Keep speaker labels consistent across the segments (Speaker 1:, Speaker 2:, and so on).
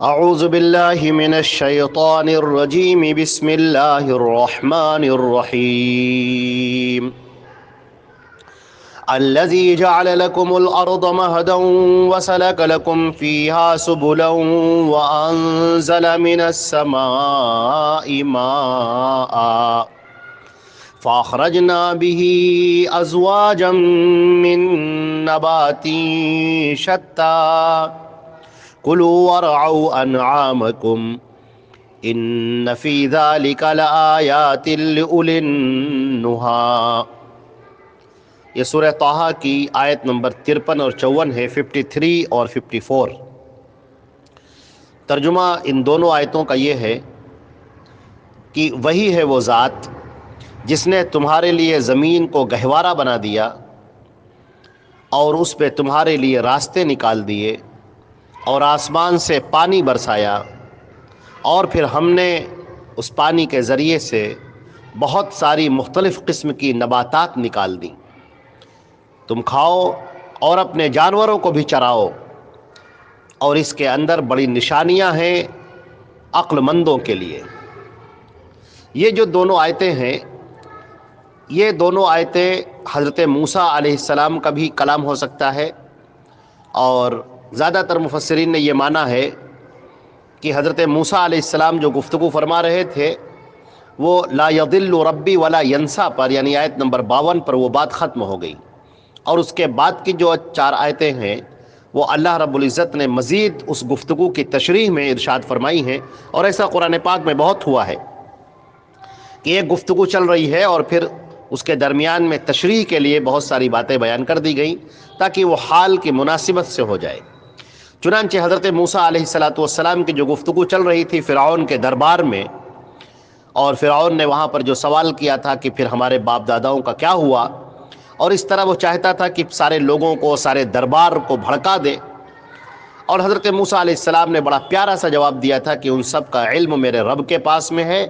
Speaker 1: اعوذ باللہ من الشیطان الرجیم بسم اللہ الرحمن الرحیم الذي جعل لكم الأرض مهدا وسلك لكم فيها سبلا وأنزل من السماء ماء فأخرجنا به أزواجا من نبات شتى كلوا وارعوا أنعامكم إن في ذلك لآيات لأولي النهى۔ یہ سورہ طٰہٰ کی آیت نمبر 53 اور 54 ہے، 53 اور 54۔ ترجمہ ان دونوں آیتوں کا یہ ہے کہ وہی ہے وہ ذات جس نے تمہارے لیے زمین کو گہوارہ بنا دیا اور اس پہ تمہارے لیے راستے نکال دیے اور آسمان سے پانی برسایا، اور پھر ہم نے اس پانی کے ذریعے سے بہت ساری مختلف قسم کی نباتات نکال دیں۔ تم کھاؤ اور اپنے جانوروں کو بھی چراؤ، اور اس کے اندر بڑی نشانیاں ہیں عقل مندوں کے لیے۔ یہ جو دونوں آیتیں ہیں، یہ دونوں آیتیں حضرت موسیٰ علیہ السلام کا بھی کلام ہو سکتا ہے، اور زیادہ تر مفسرین نے یہ مانا ہے کہ حضرت موسیٰ علیہ السلام جو گفتگو فرما رہے تھے وہ لا یضل ربی ولا ینسا پر، یعنی آیت نمبر 52 پر وہ بات ختم ہو گئی، اور اس کے بعد کی جو 4 آیتیں ہیں وہ اللہ رب العزت نے مزید اس گفتگو کی تشریح میں ارشاد فرمائی ہیں۔ اور ایسا قرآن پاک میں بہت ہوا ہے کہ ایک گفتگو چل رہی ہے اور پھر اس کے درمیان میں تشریح کے لیے بہت ساری باتیں بیان کر دی گئیں تاکہ وہ حال کی مناسبت سے ہو جائے۔ چنانچہ حضرت موسیٰ علیہ السلام کی جو گفتگو چل رہی تھی فرعون کے دربار میں، اور فرعون نے وہاں پر جو سوال کیا تھا کہ پھر ہمارے باپ داداؤں کا کیا ہوا، اور اس طرح وہ چاہتا تھا کہ سارے لوگوں کو، سارے دربار کو بھڑکا دے، اور حضرت موسیٰ علیہ السلام نے بڑا پیارا سا جواب دیا تھا کہ ان سب کا علم میرے رب کے پاس میں ہے،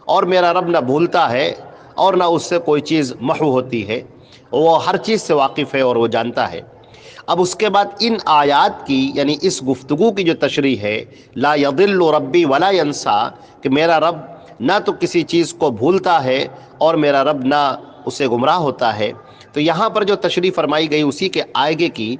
Speaker 1: اور میرا رب نہ بھولتا ہے اور نہ اس سے کوئی چیز محو ہوتی ہے، وہ ہر چیز سے واقف ہے اور وہ جانتا ہے۔ اب اس کے بعد ان آیات کی، یعنی اس گفتگو کی جو تشریح ہے، لا یضل ربی ولا ینسا، کہ میرا رب نہ تو کسی چیز کو بھولتا ہے اور میرا رب نہ اسے گمراہ ہوتا ہے، تو یہاں پر جو تشریح فرمائی گئی اسی کے آگے کی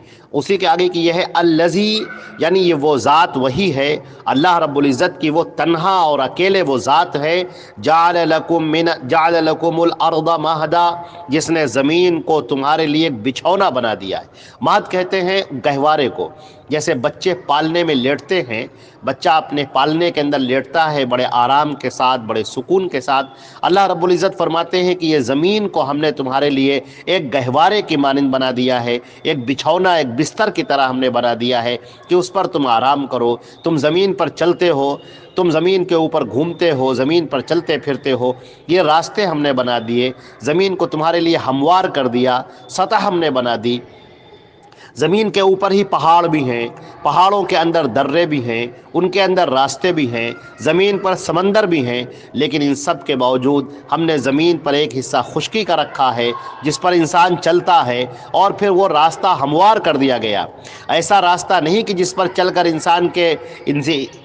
Speaker 1: یہ ہے الذی، یعنی یہ وہ ذات وہی ہے، اللہ رب العزت کی وہ تنہا اور اکیلے وہ ذات ہے، جعل لکم الارض مہدا، جس نے زمین کو تمہارے لیے ایک بچھونا بنا دیا ہے۔ مہد کہتے ہیں گہوارے کو، جیسے بچے پالنے میں لیٹتے ہیں، بچہ اپنے پالنے کے اندر لیٹتا ہے بڑے آرام کے ساتھ، بڑے سکون کے ساتھ۔ اللہ رب العزت فرماتے ہیں کہ یہ زمین کو ہم نے تمہارے لیے ایک گہوارے کی مانند بنا دیا ہے، ایک بچھونا، ایک بستر کی طرح ہم نے بنا دیا ہے کہ اس پر تم آرام کرو۔ تم زمین پر چلتے ہو، تم زمین کے اوپر گھومتے ہو، زمین پر چلتے پھرتے ہو، یہ راستے ہم نے بنا دیے، زمین کو تمہارے لیے ہموار کر دیا، سطح ہم نے بنا دی۔ زمین کے اوپر ہی پہاڑ بھی ہیں، پہاڑوں کے اندر درے بھی ہیں، ان کے اندر راستے بھی ہیں، زمین پر سمندر بھی ہیں، لیکن ان سب کے باوجود ہم نے زمین پر ایک حصہ خشکی کا رکھا ہے جس پر انسان چلتا ہے، اور پھر وہ راستہ ہموار کر دیا گیا۔ ایسا راستہ نہیں کہ جس پر چل کر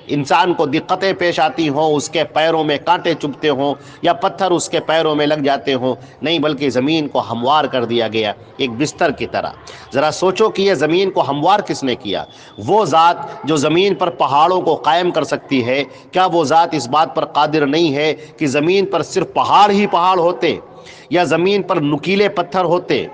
Speaker 1: انسان کو دقتیں پیش آتی ہوں، اس کے پیروں میں کانٹے چبھتے ہوں یا پتھر اس کے پیروں میں لگ جاتے ہوں، نہیں، بلکہ زمین کو ہموار کر دیا گیا ایک بستر کی طرح۔ ذرا سوچو کہ یہ زمین کو ہموار کس نے کیا؟ وہ ذات جو زمین پر پہاڑوں کو قائم کر سکتی ہے، کیا وہ ذات اس بات پر قادر نہیں ہے کہ زمین پر صرف پہاڑ ہی پہاڑ ہوتے، یا زمین پر نکیلے پتھر ہوتے،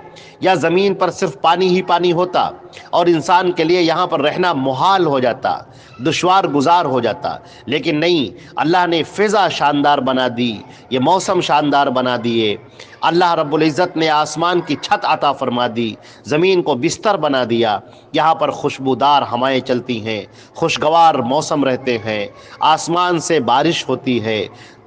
Speaker 1: یا زمین پر صرف پانی ہی پانی ہوتا اور انسان کے لیے یہاں پر رہنا محال ہو جاتا، دشوار گزار ہو جاتا؟ لیکن نہیں، اللہ نے فضا شاندار بنا دی، یہ موسم شاندار بنا دیے، اللہ رب العزت نے آسمان کی چھت عطا فرما دی، زمین کو بستر بنا دیا، یہاں پر خوشبودار ہوائیں چلتی ہیں، خوشگوار موسم رہتے ہیں، آسمان سے بارش ہوتی ہے،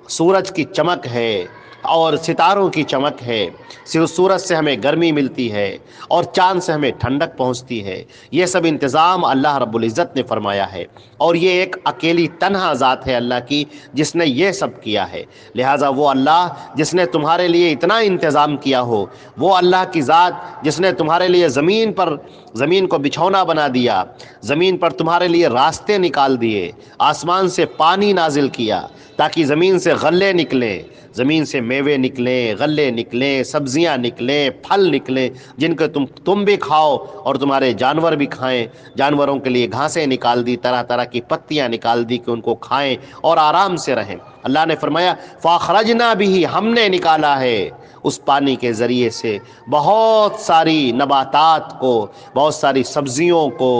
Speaker 1: سورج کی چمک ہے، اور ستاروں کی چمک ہے، سورج سے ہمیں گرمی ملتی ہے اور چاند سے ہمیں ٹھنڈک پہنچتی ہے۔ یہ سب انتظام اللہ رب العزت نے فرمایا ہے، اور یہ ایک اکیلی تنہا ذات ہے اللہ کی جس نے یہ سب کیا ہے۔ لہٰذا وہ اللہ جس نے تمہارے لیے اتنا انتظام کیا ہو، وہ اللہ کی ذات جس نے تمہارے لیے زمین کو بچھونا بنا دیا، زمین پر تمہارے لیے راستے نکال دیے، آسمان سے پانی نازل کیا تاکہ زمین سے غلے نکلیں، زمین سے میوے نکلیں، غلے نکلیں، سبزیاں نکلیں، پھل نکلیں جن کو تم بھی کھاؤ اور تمہارے جانور بھی کھائیں۔ جانوروں کے لیے گھاسیں نکال دی، طرح طرح کی پتیاں نکال دی کہ ان کو کھائیں اور آرام سے رہیں۔ اللہ نے فرمایا فَأَخْرَجْنَا بِهِ، ہم نے نکالا ہے اس پانی کے ذریعے سے بہت ساری نباتات کو، بہت ساری سبزیوں کو،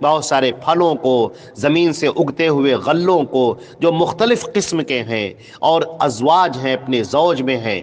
Speaker 1: بہت سارے پھلوں کو، زمین سے اگتے ہوئے غلوں کو جو مختلف قسم کے ہیں اور ازواج ہیں، اپنے زوج میں ہیں،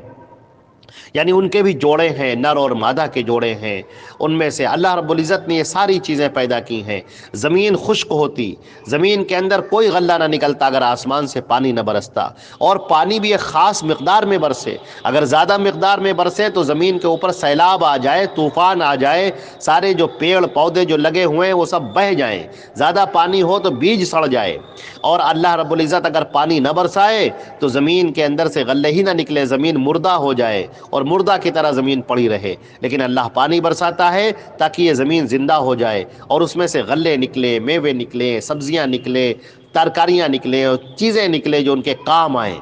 Speaker 1: یعنی ان کے بھی جوڑے ہیں، نر اور مادہ کے جوڑے ہیں، ان میں سے اللہ رب العزت نے یہ ساری چیزیں پیدا کی ہیں۔ زمین خشک ہوتی، زمین کے اندر کوئی غلہ نہ نکلتا اگر آسمان سے پانی نہ برستا، اور پانی بھی ایک خاص مقدار میں برسے۔ اگر زیادہ مقدار میں برسے تو زمین کے اوپر سیلاب آ جائے، طوفان آ جائے، سارے جو پیڑ پودے جو لگے ہوئے ہیں وہ سب بہہ جائیں۔ زیادہ پانی ہو تو بیج سڑ جائے، اور اللہ رب العزت اگر پانی نہ برسائے تو زمین کے اندر سے غلے ہی نہ نکلے، زمین مردہ ہو جائے اور مردہ کی طرح زمین پڑی رہے۔ لیکن اللہ پانی برساتا ہے تاکہ یہ زمین زندہ ہو جائے اور اس میں سے غلے نکلیں، میوے نکلیں، سبزیاں نکلیں، ترکاریاں نکلیں اور چیزیں نکلیں جو ان کے کام آئیں۔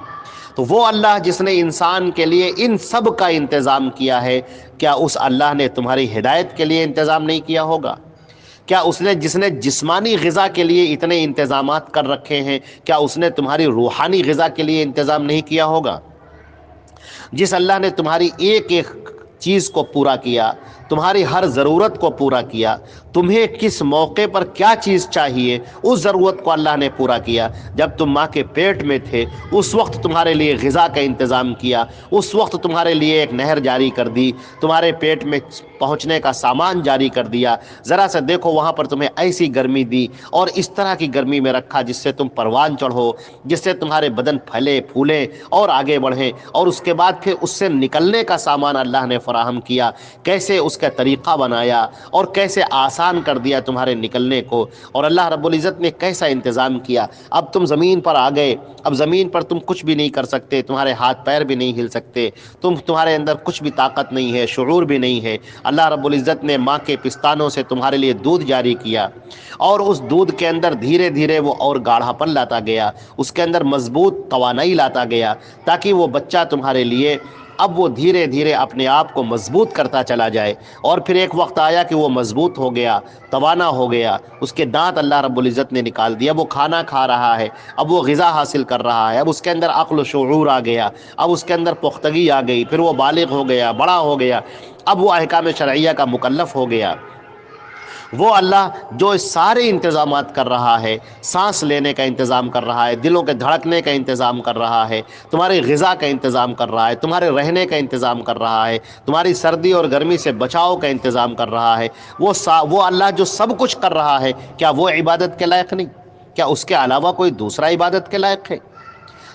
Speaker 1: تو وہ اللہ جس نے انسان کے لیے ان سب کا انتظام کیا ہے، کیا اس اللہ نے تمہاری ہدایت کے لیے انتظام نہیں کیا ہوگا؟ کیا جس نے جسمانی غذا کے لیے اتنے انتظامات کر رکھے ہیں، کیا اس نے تمہاری روحانی غذا کے لیے انتظام نہیں کیا ہوگا؟ جس اللہ نے تمہاری ایک ایک چیز کو پورا کیا، تمہاری ہر ضرورت کو پورا کیا، تمہیں کس موقع پر کیا چیز چاہیے اس ضرورت کو اللہ نے پورا کیا۔ جب تم ماں کے پیٹ میں تھے اس وقت تمہارے لیے غذا کا انتظام کیا، اس وقت تمہارے لیے ایک نہر جاری کر دی، تمہارے پیٹ میں پہنچنے کا سامان جاری کر دیا۔ ذرا سا دیکھو وہاں پر تمہیں ایسی گرمی دی اور اس طرح کی گرمی میں رکھا جس سے تم پروان چڑھو، جس سے تمہارے بدن پھلے پھولیں اور آگے بڑھیں، اور اس کے بعد پھر اس سے نکلنے کا سامان اللہ نے فراہم کیا، کیسے اس کا طریقہ بنایا اور کیسے آسان کر دیا تمہارے نکلنے کو، اور اللہ رب العزت نے کیسا انتظام کیا۔ اب تم زمین پر آ گئے، اب زمین پر تم کچھ بھی نہیں کر سکتے، تمہارے ہاتھ پیر بھی نہیں ہل سکتے، تمہارے اندر کچھ بھی طاقت نہیں ہے، شعور بھی نہیں ہے۔ اللہ رب العزت نے ماں کے پستانوں سے تمہارے لیے دودھ جاری کیا، اور اس دودھ کے اندر دھیرے دھیرے وہ اور گاڑھا پن لاتا گیا، اس کے اندر مضبوط توانائی لاتا گیا، تاکہ وہ بچہ تمہارے لیے اب وہ دھیرے دھیرے اپنے آپ کو مضبوط کرتا چلا جائے۔ اور پھر ایک وقت آیا کہ وہ مضبوط ہو گیا، توانا ہو گیا، اس کے دانت اللہ رب العزت نے نکال دیا، وہ کھانا کھا رہا ہے، اب وہ غذا حاصل کر رہا ہے، اب اس کے اندر عقل و شعور آ گیا، اب اس کے اندر پختگی آ گئی، پھر وہ بالغ ہو گیا، بڑا ہو گیا، اب وہ احکام شرعیہ کا مکلف ہو گیا۔ وہ اللہ جو اس سارے انتظامات کر رہا ہے، سانس لینے کا انتظام کر رہا ہے، دلوں کے دھڑکنے کا انتظام کر رہا ہے، تمہاری غذا کا انتظام کر رہا ہے، تمہارے رہنے کا انتظام کر رہا ہے، تمہاری سردی اور گرمی سے بچاؤ کا انتظام کر رہا ہے، وہ اللہ جو سب کچھ کر رہا ہے، کیا وہ عبادت کے لائق نہیں؟ کیا اس کے علاوہ کوئی دوسرا عبادت کے لائق ہے؟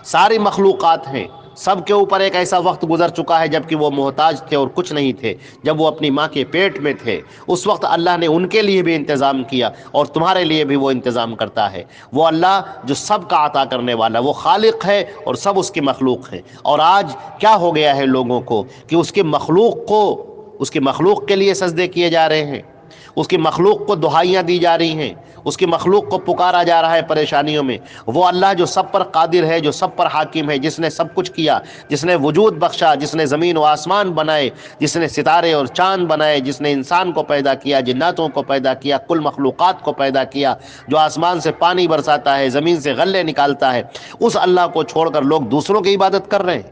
Speaker 1: ساری مخلوقات ہیں، سب کے اوپر ایک ایسا وقت گزر چکا ہے جب کہ وہ محتاج تھے اور کچھ نہیں تھے، جب وہ اپنی ماں کے پیٹ میں تھے اس وقت اللہ نے ان کے لیے بھی انتظام کیا، اور تمہارے لیے بھی وہ انتظام کرتا ہے۔ وہ اللہ جو سب کا عطا کرنے والا، وہ خالق ہے اور سب اس کی مخلوق ہیں۔ اور آج کیا ہو گیا ہے لوگوں کو کہ اس کی مخلوق کے لیے سجدے کیے جا رہے ہیں، اس کی مخلوق کو دعائیاں دی جا رہی ہیں، اس کی مخلوق کو پکارا جا رہا ہے پریشانیوں میں۔ وہ اللہ جو سب پر قادر ہے، جو سب پر حاکم ہے، جس نے سب کچھ کیا، جس نے وجود بخشا، جس نے زمین و آسمان بنائے، جس نے ستارے اور چاند بنائے، جس نے انسان کو پیدا کیا، جناتوں کو پیدا کیا، کل مخلوقات کو پیدا کیا، جو آسمان سے پانی برساتا ہے، زمین سے غلے نکالتا ہے، اس اللہ کو چھوڑ کر لوگ دوسروں کی عبادت کر رہے ہیں،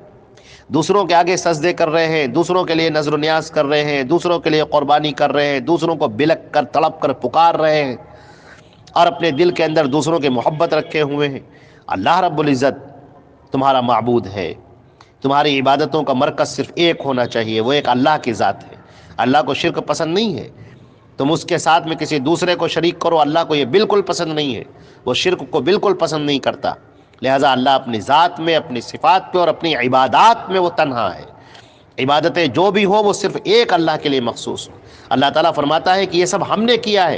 Speaker 1: دوسروں کے آگے سجدے کر رہے ہیں، دوسروں کے لیے نذر و نیاز کر رہے ہیں، دوسروں کے لیے قربانی کر رہے ہیں، دوسروں کو بلک کر تڑپ کر پکار رہے ہیں، اور اپنے دل کے اندر دوسروں کی محبت رکھے ہوئے ہیں۔ اللہ رب العزت تمہارا معبود ہے، تمہاری عبادتوں کا مرکز صرف ایک ہونا چاہیے، وہ ایک اللہ کی ذات ہے۔ اللہ کو شرک پسند نہیں ہے، تم اس کے ساتھ میں کسی دوسرے کو شریک کرو، اللہ کو یہ بالکل پسند نہیں ہے، وہ شرک کو بالکل پسند نہیں کرتا۔ لہٰذا اللہ اپنی ذات میں، اپنی صفات پہ اور اپنی عبادات میں وہ تنہا ہے۔ عبادتیں جو بھی ہوں وہ صرف ایک اللہ کے لیے مخصوص ہوں۔ اللہ تعالیٰ فرماتا ہے کہ یہ سب ہم نے کیا ہے،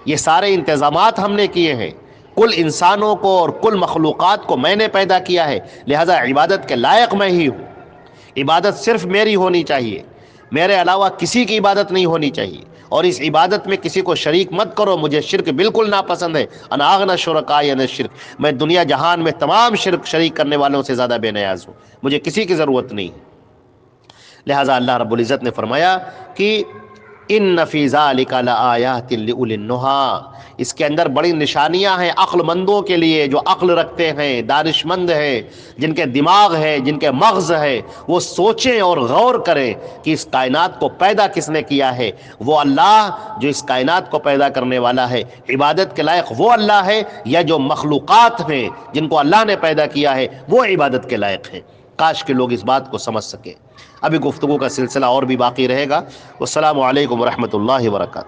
Speaker 1: یہ سارے انتظامات ہم نے کیے ہیں، کل انسانوں کو اور کل مخلوقات کو میں نے پیدا کیا ہے، لہذا عبادت کے لائق میں ہی ہوں۔ عبادت صرف میری ہونی چاہیے، میرے علاوہ کسی کی عبادت نہیں ہونی چاہیے، اور اس عبادت میں کسی کو شریک مت کرو۔ مجھے شرک بالکل ناپسند ہے۔ انا اغنی الشرکاء عن الشرک، میں دنیا جہان میں تمام شریک کرنے والوں سے زیادہ بے نیاز ہوں، مجھے کسی کی ضرورت نہیں ہے۔ لہٰذا اللہ رب العزت نے فرمایا کہ ان فی ذلک لآیات لأولی النہی، اس کے اندر بڑی نشانیاں ہیں عقل مندوں کے لیے، جو عقل رکھتے ہیں، دانش مند ہیں، جن کے دماغ ہے، جن کے مغز ہے، وہ سوچیں اور غور کریں کہ اس کائنات کو پیدا کس نے کیا ہے۔ وہ اللہ جو اس کائنات کو پیدا کرنے والا ہے، عبادت کے لائق وہ اللہ ہے، یا جو مخلوقات ہیں جن کو اللہ نے پیدا کیا ہے وہ عبادت کے لائق ہیں۔ کاش کہ لوگ اس بات کو سمجھ سکیں۔ ابھی گفتگو کا سلسلہ اور بھی باقی رہے گا۔ والسلام علیکم ورحمۃ اللہ وبرکاتہ۔